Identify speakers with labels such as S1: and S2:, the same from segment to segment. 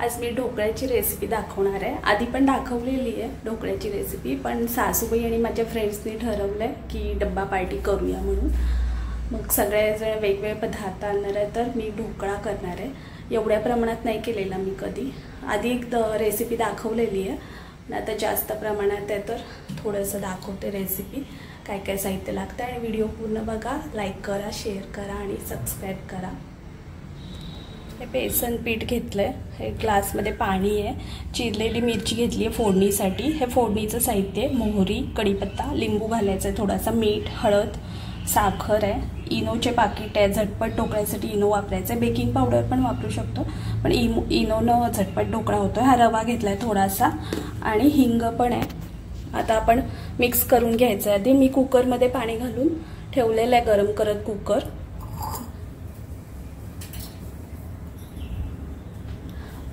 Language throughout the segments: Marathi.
S1: आज मी ढोकळ्याची रेसिपी दाखवणार आहे। आधी पण दाखवलेली आहे ढोकळ्याची रेसिपी, पण सासूबाई आणि माझ्या फ्रेंड्सनी ठरवलं की डब्बा पार्टी करूया म्हणून। मग सगळेजण वेगवेगळे पदार्थ आणणार आहे, तर मी ढोकळा करणार आहे। एवढ्या प्रमाणात नाही केलेला मी कधी, आधी एक रेसिपी दाखवलेली आहे, पण आता जास्त प्रमाणात आहे तर थोडंसं दाखवते रेसिपी। काय काय साहित्य लागतं आणि व्हिडिओ पूर्ण बघा, लाईक करा, शेअर करा आणि सबस्क्राईब करा। हे बेसन पीठ घेतलंय, हे ग्लासमध्ये पाणी आहे, चिरलेली मिरची घेतली आहे फोडणीसाठी। हे फोडणीचं साहित्य आहे, मोहरी, कढीपत्ता, लिंबू घालायचं आहे, थोडासा मीठ, हळद, साखर आहे, इनोचे पाकिट आहे, झटपट ढोकळ्यासाठी इनो वापरायचं आहे, बेकिंग पावडर पण वापरू शकतो, पण इनोनं झटपट ढोकळा होतो। हा रवा घेतलाय थोडासा आणि हिंग पण आहे। आता आपण मिक्स करून घ्यायचं आहे। आधी मी कुकरमध्ये पाणी घालून ठेवलेलं आहे गरम करत कुकर।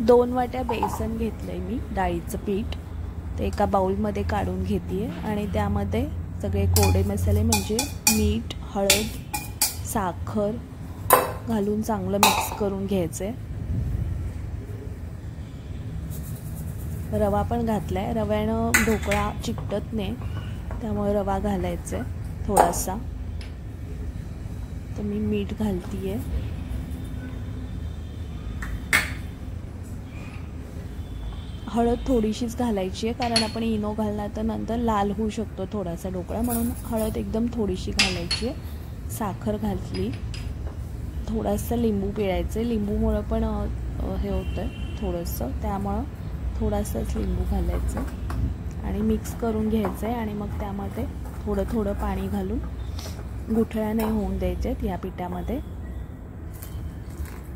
S1: 2 वाट्या बेसन घेतलंय मी, डाळीचं पीठ, ते एका बाउलमध्ये काढून घेतेय आणि त्यामध्ये सगळे कोरडे मसाले म्हणजे मीठ, हळद, साखर घालून चांगलं मिक्स करून घ्यायचंय। रवा पण घातलाय, रव्यानं ढोकळा चिकटत नाही, त्यामुळे रवा घालायचा आहे थोडासा। तर मी मीठ घालतीये, हळद थोडीशीच घालायची आहे, कारण आपण इनो घालणार तर नंतर लाल होऊ शकतो थोडासा ढोकळा, म्हणून हळद एकदम थोडीशी घालायची आहे। साखर घातली, थोडासा लिंबू पिळायचं, लिंबूमुळे पण हे होतं थोडंसं, त्यामुळं थोडासाच लिंबू घालायचं आणि मिक्स करून घ्यायचं आहे। आणि मग त्यामध्ये थोडं थोडं पाणी घालून गुठळ्या नाही होऊन द्यायच्यात या पिठामध्ये,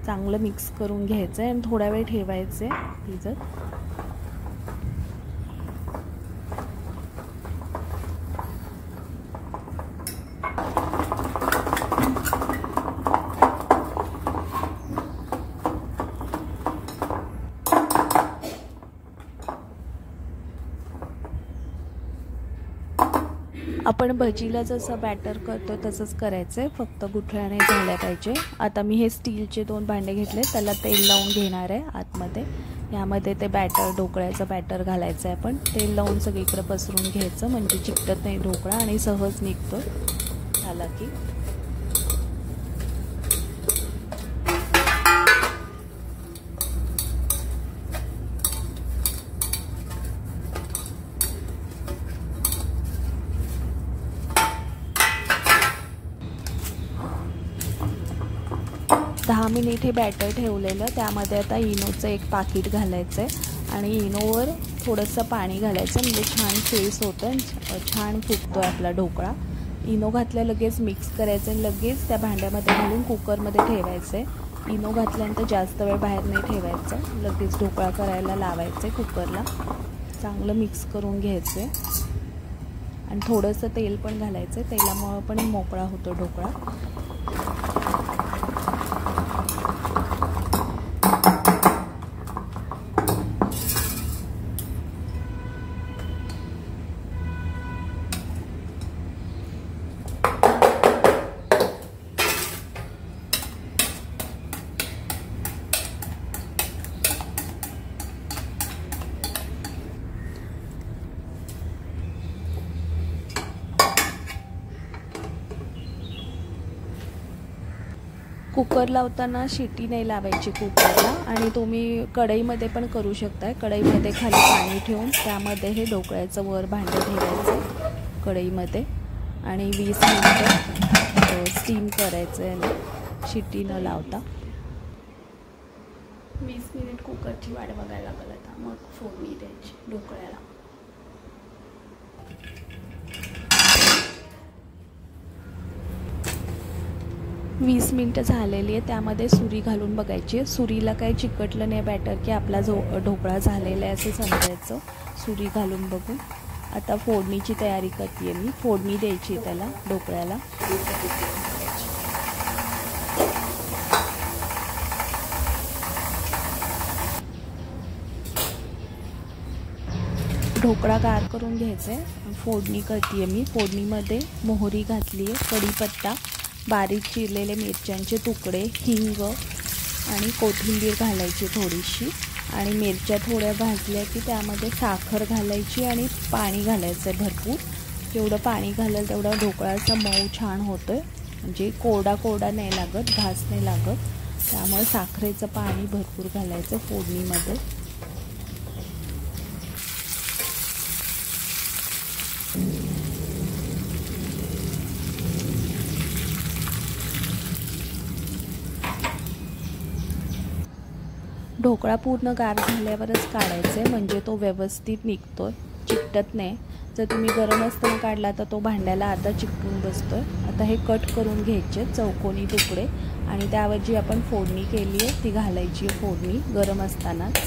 S1: चांगलं मिक्स करून घ्यायचं आहे आणि थोडा वेळ ठेवायचं आहे भिजत। आपण भजीला जसं बॅटर करतो तसंच करायचं आहे, फक्त गुठळ्याने झाल्या पाहिजे। आता मी हे स्टीलचे 2 भांडे घेतले, त्याला तेल लावून घेणार आहे आतमध्ये। यामध्ये ते बॅटर, ढोकळ्याचं बॅटर घालायचं आहे, आपण तेल लावून सगळीकडे पसरून घ्यायचं, म्हणजे चिकटत नाही ढोकळा आणि सहज निघतो झाला की। दहा मिनिट हे बॅटर ठेवलेलं, त्यामध्ये आता इनोचं एक पाकिट घालायचं आहे आणि इनोवर थोडंसं पाणी घालायचं, म्हणजे छान फेस होतं, छान फुगतो आपला ढोकळा। इनो घातल्या लगेच मिक्स करायचं आणि लगेच त्या भांड्यामध्ये घालून कुकरमध्ये ठेवायचं आहे। इनो घातल्यानंतर जास्त वेळ बाहेर नाही ठेवायचं, लगेच ढोकळा करायला लावायचं आहे कुकरला। चांगलं मिक्स करून घ्यायचं आहे आणि थोडंसं तेल पण घालायचं आहे, तेलामुळं पण मोकळा होतो ढोकळा। कुकर लावताना शिटी नाही लावायची कुकरला, आणि तुम्ही कढईमध्ये पण करू शकता। कढईमध्ये खाली पाणी ठेवून त्यामध्ये हे ढोकळ्याचं वर भांडं ठेवायचं कढईमध्ये आणि 20 मिनिटं स्टीम करायचं आहे शिटी न लावता। 20 मिनिट कुकरची वाट बघायला लागेल, आता मग फोडणी द्यायची ढोकळ्याला। वीस मिनिटं झालेली आहे, त्यामध्ये सुरी घालून बघायची। सुरीला काही चिकटलं नाही बॅटर की आपला ढोकळा झालेला आहे असं समजायचं, सुरी घालून बघून। आता फोडणीची तयारी करते मी, फोडणी द्यायची त्याला ढोकळ्याला। ढोकळा गार करून घ्यायचा आहे, फोडणी करते मी। फोडणीमध्ये मोहरी घातली आहे, कढीपत्ता, बारीक चिरलेले मिरच्यांचे तुकडे, हिंग आणि कोथिंबीर घालायची थोडीशी आणि मिरच्या थोड्या भाजल्या की त्यामध्ये साखर घालायची आणि पाणी घालायचं आहे भरपूर. जेवढं पाणी घालेल तेवढा ढोकळा असा मऊ छान होतोय, म्हणजे कोरडा कोरडा नाही लागत, घास नाही लागत. त्यामुळे साखरेचं पाणी भरपूर घालायचं फोडणीमध्ये. ढोकळा पूर्ण गार झाल्यावरच काढायचा आहे, म्हणजे तो व्यवस्थित निघतोय, चिकटत नाही. जर तुम्ही गरम असताना काढला तर तो भांड्याला आता चिकटून बसतोय. आता हे कट करून घ्यायचे चौकोनी तुकडे आणि त्यावर जी आपण फोडणी केली आहे ती घालायची आहे फोडणी गरम असतानाच.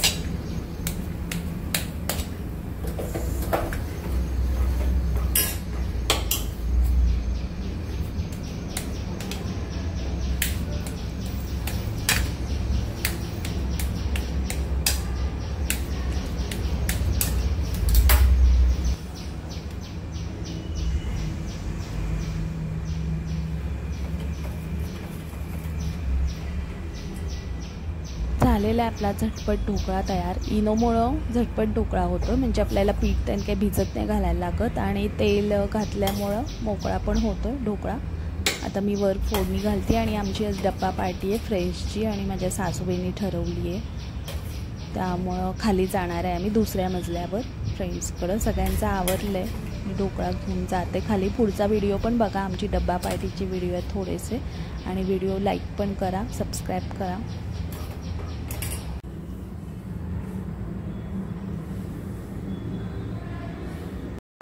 S1: झालेला आहे आपला झटपट ढोकळा तयार. इनोमुळं झटपट ढोकळा होतो, म्हणजे आपल्याला पीठ त्याने काही भिजत नाही घालायला लागत आणि तेल घातल्यामुळं मोकळा पण होतो ढोकळा. आता मी वर फोडणी घालते आणि आमची आज डब्बा पार्टी आहे फ्रेंड्सची आणि माझ्या सासूबाईंनी ठरवली आहे, त्यामुळं खाली जाणार आहे आम्ही दुसऱ्या मजल्यावर फ्रेंड्सकडं. सगळ्यांचं आवरलं आहे, मी ढोकळा घेऊन जाते खाली. पुढचा व्हिडिओ पण बघा, आमची डब्बा पार्टीचे व्हिडिओ आहेत थोडेसे, आणि व्हिडिओ लाईक पण करा, सबस्क्राईब करा.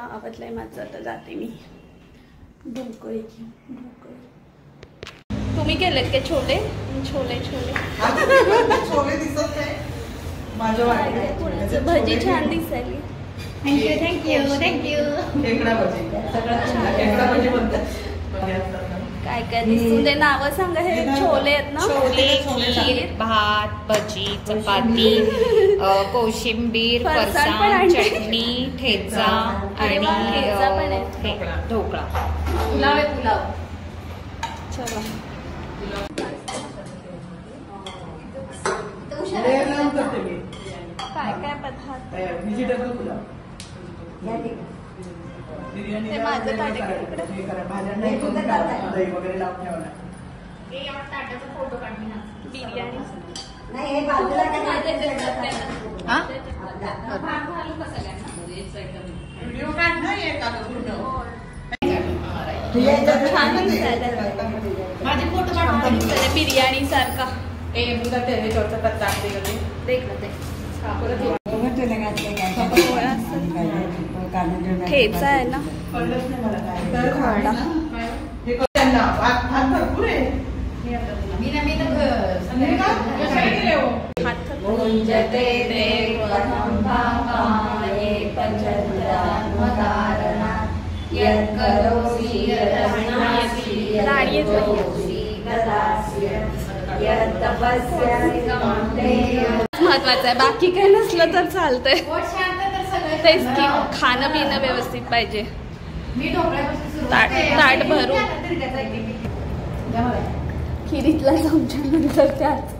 S1: आवडलंय माझं, आता जाते मी ढोकळे घेऊन. तुम्ही केलेत का छोले? छोले छोले
S2: छोले दिसत नाही माझ्या
S1: भजी छान दिसायली.
S3: Thank you thank you thank you.
S2: खेकडा भजी, सगळ्यात छान खेकडा भजी म्हणतात.
S1: काय काय दिसू दे, नावं सांगा. हे छोले आहेत ना?
S3: छोले, खीर, भात, भजी, चपाती, कोशिंबीर, फरसाण, चटणी, ठेचा आणि ढोकळा. पुलाव आहे, पुलाव.
S1: चला काय काय पदार्थ? ते माझं ताट
S3: फोटो काढून
S1: बिर्याणी.
S3: माझे फोटो काढून
S1: बिर्याणी सारखा ठेचा आहे ना,
S2: भरपूर आहे.
S1: महत्वाचं आहे, बाकी काही नसलं तर चालतंय. तेच की खाणं पिणं व्यवस्थित पाहिजे. ताट भरून खिरीतला चमचा नंतर त्यात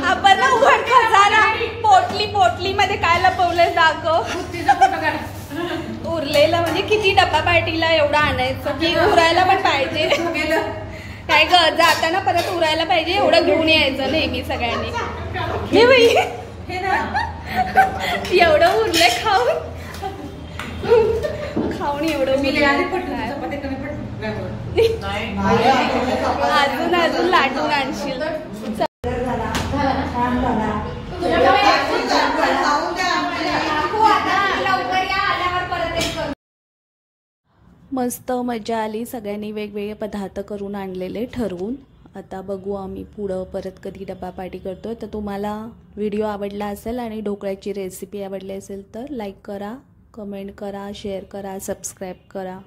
S1: आपण उघड खजाना पोटली मध्ये काय लपवलंय दाखव. उरलेलं म्हणजे किती डब्बा पार्टीला एवढं आणायचं की उरायला पण पाहिजे. काय ग, जाताना परत उरायला पाहिजे, एवढं घेऊन यायचं नेहमी सगळ्यांनी. हे बाई एवढं उरलंय खाऊन एवढं अजून लाटून आणशील. मस्त मजा आली, सगळ्यांनी वेगवेगळे पदार्थ करून आणलेले ठरवून. आता बघू आम्ही पुढं परत कधी डब्बा पार्टी करतोय. तर तुम्हाला व्हिडिओ आवडला असेल आणि ढोकळ्याची रेसिपी आवडली असेल तर लाईक करा, कमेंट करा, शेअर करा, सबस्क्राईब करा.